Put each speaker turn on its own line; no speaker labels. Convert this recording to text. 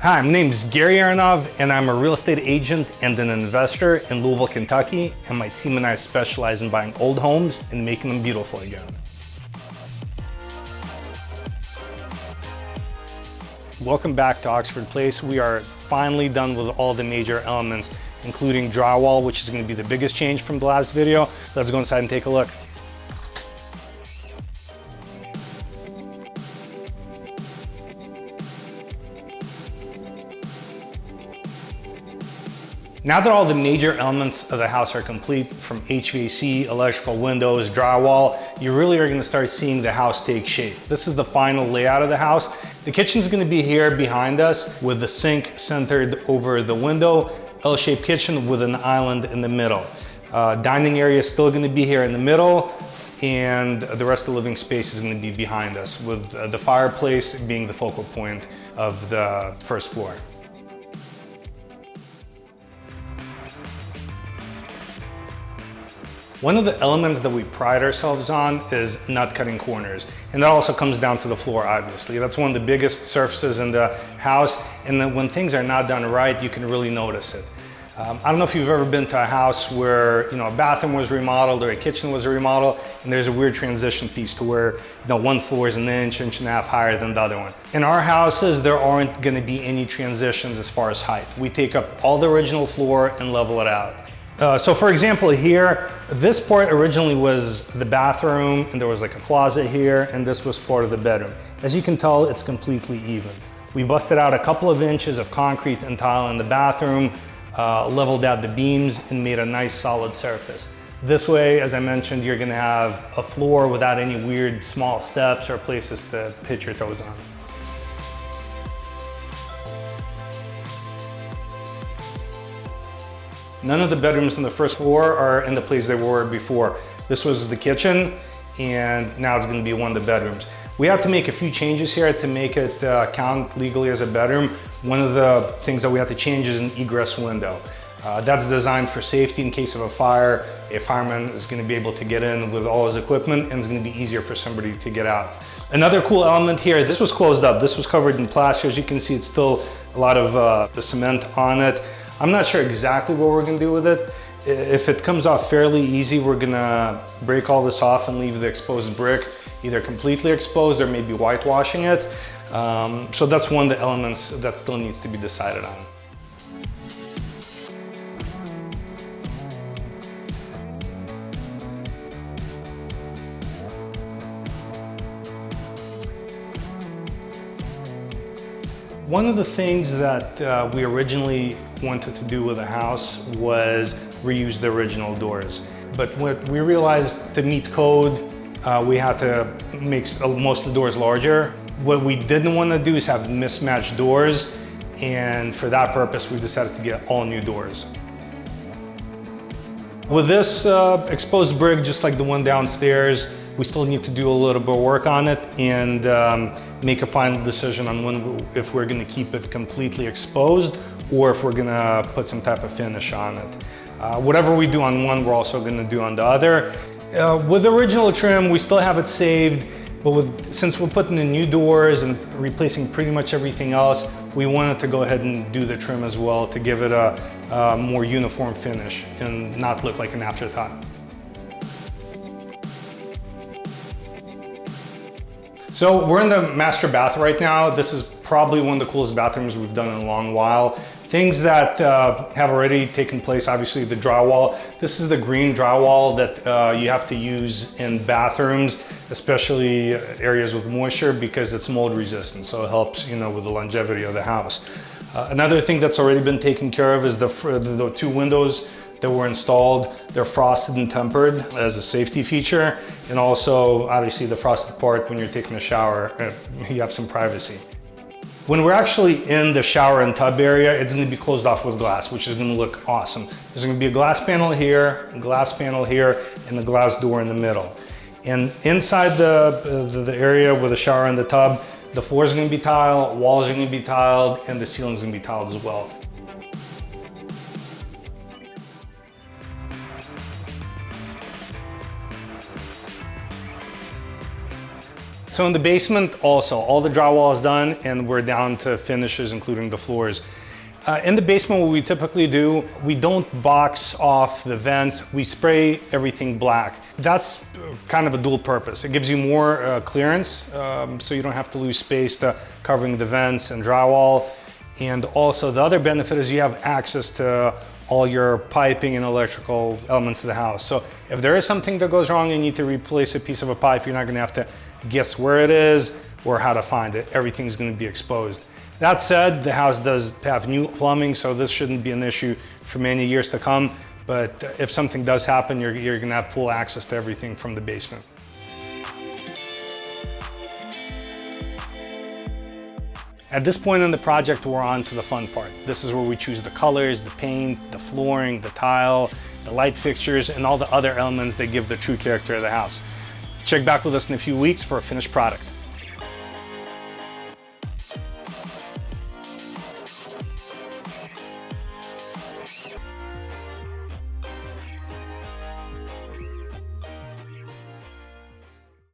Hi, my name is Gary Aronov, and I'm a real estate agent and an investor in Louisville, Kentucky, and my team and I specialize in buying old homes and making them beautiful again. Welcome back to Oxford Place. We are finally done with all the major elements, including drywall, which is going to be the biggest change from the last video. Let's go inside and take a look. Now that all the major elements of the house are complete, from HVAC, electrical, windows, drywall, you really are going to start seeing the house take shape. This is the final layout of the house. The kitchen's going to be here behind us with the sink centered over the window, L-shaped kitchen with an island in the middle. Dining area is still going to be here in the middle, and the rest of the living space is going to be behind us, with the fireplace being the focal point of the first floor. One of the elements that we pride ourselves on is not cutting corners. And that also comes down to the floor, obviously. That's one of the biggest surfaces in the house. And then when things are not done right, you can really notice it. I don't know if you've ever been to a house where a bathroom was remodeled or a kitchen was remodeled, and there's a weird transition piece to where one floor is an inch and a half higher than the other one. In our houses, there aren't going to be any transitions as far as height. We take up all the original floor and level it out. So for example here, this part originally was the bathroom, and there was like a closet here, and this was part of the bedroom. As you can tell, it's completely even. We busted out a couple of inches of concrete and tile in the bathroom, leveled out the beams, and made a nice solid surface. This way, as I mentioned, you're gonna have a floor without any weird small steps or places to hit your toes on. None of the bedrooms on the first floor are in the place they were before. This was the kitchen, and now it's going to be one of the bedrooms. We have to make a few changes here to make it count legally as a bedroom. One of the things that we have to change is an egress window. That's designed for safety in case of a fire. A fireman is going to be able to get in with all his equipment, and it's going to be easier for somebody to get out. Another cool element here, this was closed up. This was covered in plaster. As you can see, it's still a lot of the cement on it. I'm not sure exactly what we're going to do with it. If it comes off fairly easy, we're going to break all this off and leave the exposed brick either completely exposed or maybe whitewashing it. So that's one of the elements that still needs to be decided on. One of the things that we originally wanted to do with the house was reuse the original doors. But what we realized, to meet code, we had to make most of the doors larger. What we didn't want to do is have mismatched doors, and for that purpose, we decided to get all new doors. With this exposed brick, just like the one downstairs, we still need to do a little bit of work on it and make a final decision on if we're going to keep it completely exposed or if we're going to put some type of finish on it. Whatever we do on one, we're also going to do on the other. With the original trim, we still have it saved, but since we're putting in new doors and replacing pretty much everything else, we wanted to go ahead and do the trim as well to give it a more uniform finish and not look like an afterthought. So we're in the master bath right now. This is probably one of the coolest bathrooms we've done in a long while. Things that have already taken place, obviously the drywall. This is the green drywall that you have to use in bathrooms, especially areas with moisture, because it's mold resistant, so it helps with the longevity of the house. Another thing that's already been taken care of is the two windows that were installed. They're frosted and tempered as a safety feature, and also obviously the frosted part, when you're taking a shower, you have some privacy. When we're actually in the shower and tub area, it's going to be closed off with glass, which is going to look awesome. There's going to be a glass panel here, a glass panel here, and a glass door in the middle. And inside the area with the shower and the tub, the floor is going to be tiled, walls are going to be tiled, and the ceiling is going to be tiled as well. So in the basement also, all the drywall is done and we're down to finishes, including the floors. In the basement, what we typically do, we don't box off the vents, we spray everything black. That's kind of a dual purpose. It gives you more clearance, so you don't have to lose space to covering the vents and drywall. And also the other benefit is you have access to all your piping and electrical elements of the house. So if there is something that goes wrong and you need to replace a piece of a pipe, you're not gonna have to guess where it is or how to find it. Everything's gonna be exposed. That said, the house does have new plumbing, so this shouldn't be an issue for many years to come. But if something does happen, you're gonna have full access to everything from the basement. At this point in the project, we're on to the fun part. This is where we choose the colors, the paint, the flooring, the tile, the light fixtures, and all the other elements that give the true character of the house. Check back with us in a few weeks for a finished product.